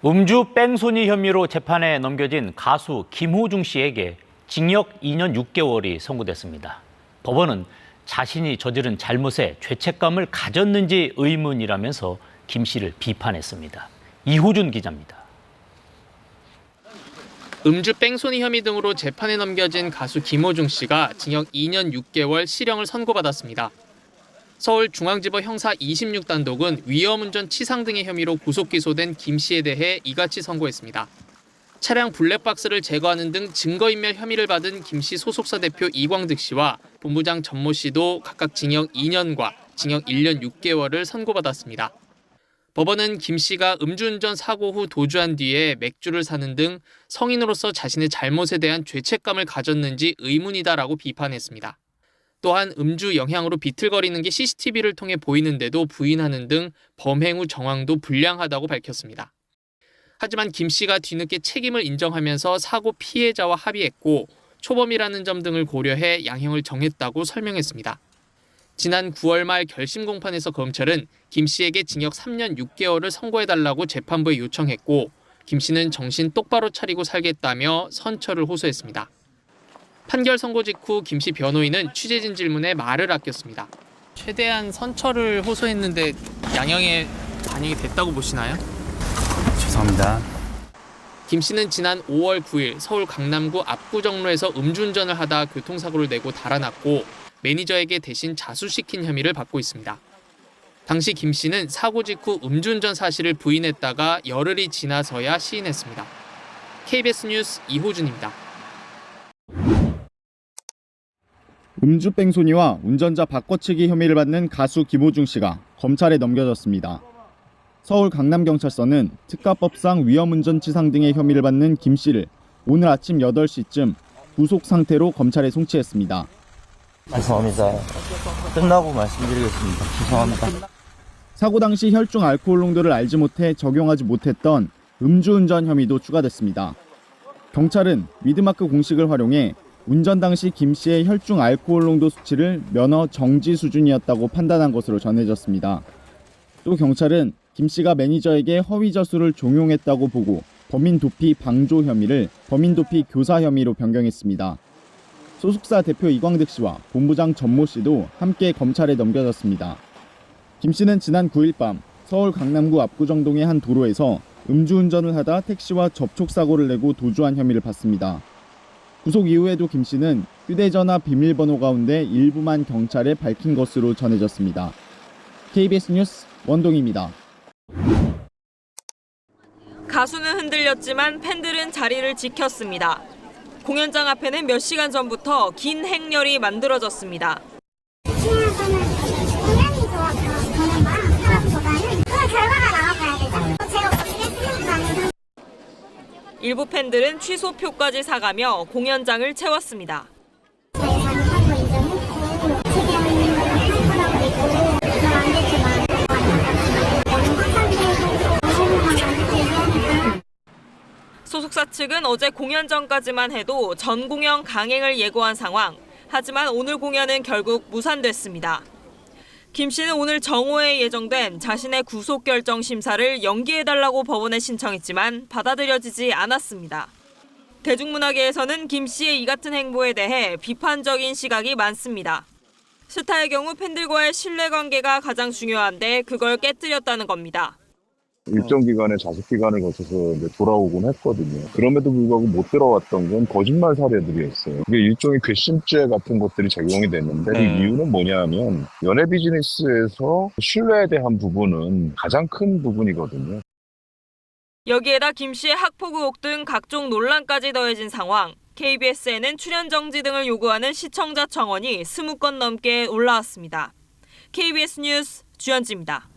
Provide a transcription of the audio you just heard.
음주 뺑소니 혐의로 재판에 넘겨진 가수 김호중 씨에게 징역 2년 6개월이 선고됐습니다. 법원은 자신이 저지른 잘못에 죄책감을 가졌는지 의문이라면서 김 씨를 비판했습니다. 이호준 기자입니다. 음주 뺑소니 혐의 등으로 재판에 넘겨진 가수 김호중 씨가 징역 2년 6개월 실형을 선고받았습니다. 서울중앙지법 형사 26단독은 위험운전 치상 등의 혐의로 구속 기소된 김 씨에 대해 이같이 선고했습니다. 차량 블랙박스를 제거하는 등 증거인멸 혐의를 받은 김 씨 소속사 대표 이광득 씨와 본부장 전모 씨도 각각 징역 2년과 징역 1년 6개월을 선고받았습니다. 법원은 김 씨가 음주운전 사고 후 도주한 뒤에 맥주를 사는 등 성인으로서 자신의 잘못에 대한 죄책감을 가졌는지 의문이다라고 비판했습니다. 또한 음주 영향으로 비틀거리는 게 CCTV를 통해 보이는데도 부인하는 등 범행 후 정황도 불량하다고 밝혔습니다. 하지만 김 씨가 뒤늦게 책임을 인정하면서 사고 피해자와 합의했고 초범이라는 점 등을 고려해 양형을 정했다고 설명했습니다. 지난 9월 말 결심 공판에서 검찰은 김 씨에게 징역 3년 6개월을 선고해달라고 재판부에 요청했고 김 씨는 정신 똑바로 차리고 살겠다며 선처를 호소했습니다. 판결 선고 직후 김 씨 변호인은 취재진 질문에 말을 아꼈습니다. 최대한 선처를 호소했는데 양형에 반영이 됐다고 보시나요? 죄송합니다. 김 씨는 지난 5월 9일 서울 강남구 압구정로에서 음주운전을 하다 교통사고를 내고 달아났고 매니저에게 대신 자수시킨 혐의를 받고 있습니다. 당시 김 씨는 사고 직후 음주운전 사실을 부인했다가 열흘이 지나서야 시인했습니다. KBS 뉴스 이호준입니다. 음주 뺑소니와 운전자 바꿔치기 혐의를 받는 가수 김호중 씨가 검찰에 넘겨졌습니다. 서울 강남경찰서는 특가법상 위험운전치상 등의 혐의를 받는 김 씨를 오늘 아침 8시쯤 구속 상태로 검찰에 송치했습니다. 죄송합니다. 끝나고 말씀드리겠습니다. 죄송합니다. 사고 당시 혈중 알코올 농도를 알지 못해 적용하지 못했던 음주운전 혐의도 추가됐습니다. 경찰은 위드마크 공식을 활용해 운전 당시 김 씨의 혈중 알코올 농도 수치를 면허 정지 수준이었다고 판단한 것으로 전해졌습니다. 또 경찰은 김 씨가 매니저에게 허위 저수를 종용했다고 보고 범인 도피 방조 혐의를 범인 도피 교사 혐의로 변경했습니다. 소속사 대표 이광득 씨와 본부장 전모 씨도 함께 검찰에 넘겨졌습니다. 김 씨는 지난 9일 밤 서울 강남구 압구정동의 한 도로에서 음주운전을 하다 택시와 접촉사고를 내고 도주한 혐의를 받습니다. 구속 이후에도 김 씨는 휴대전화 비밀번호 가운데 일부만 경찰에 밝힌 것으로 전해졌습니다. KBS 뉴스 원동희입니다. 가수는 흔들렸지만 팬들은 자리를 지켰습니다. 공연장 앞에는 몇 시간 전부터 긴 행렬이 만들어졌습니다. 일부 팬들은 취소표까지 사가며 공연장을 채웠습니다. 소속사 측은 어제 공연 전까지만 해도 전 공연 강행을 예고한 상황. 하지만 오늘 공연은 결국 무산됐습니다. 김 씨는 오늘 정오에 예정된 자신의 구속 결정 심사를 연기해달라고 법원에 신청했지만 받아들여지지 않았습니다. 대중문화계에서는 김 씨의 이 같은 행보에 대해 비판적인 시각이 많습니다. 스타의 경우 팬들과의 신뢰관계가 가장 중요한데 그걸 깨뜨렸다는 겁니다. 일정 기간의 자숙 기간을 거쳐서 이제 돌아오곤 했거든요. 그럼에도 불구하고 못 들어왔던 건 거짓말 사례들이었어요. 이게 일종의 괘씸죄 같은 것들이 적용이 됐는데 그 이유는 뭐냐면 연예 비즈니스에서 신뢰에 대한 부분은 가장 큰 부분이거든요. 여기에다 김 씨의 학폭 의혹 등 각종 논란까지 더해진 상황. KBS에는 출연 정지 등을 요구하는 시청자 청원이 20건 넘게 올라왔습니다. KBS 뉴스 주현지입니다.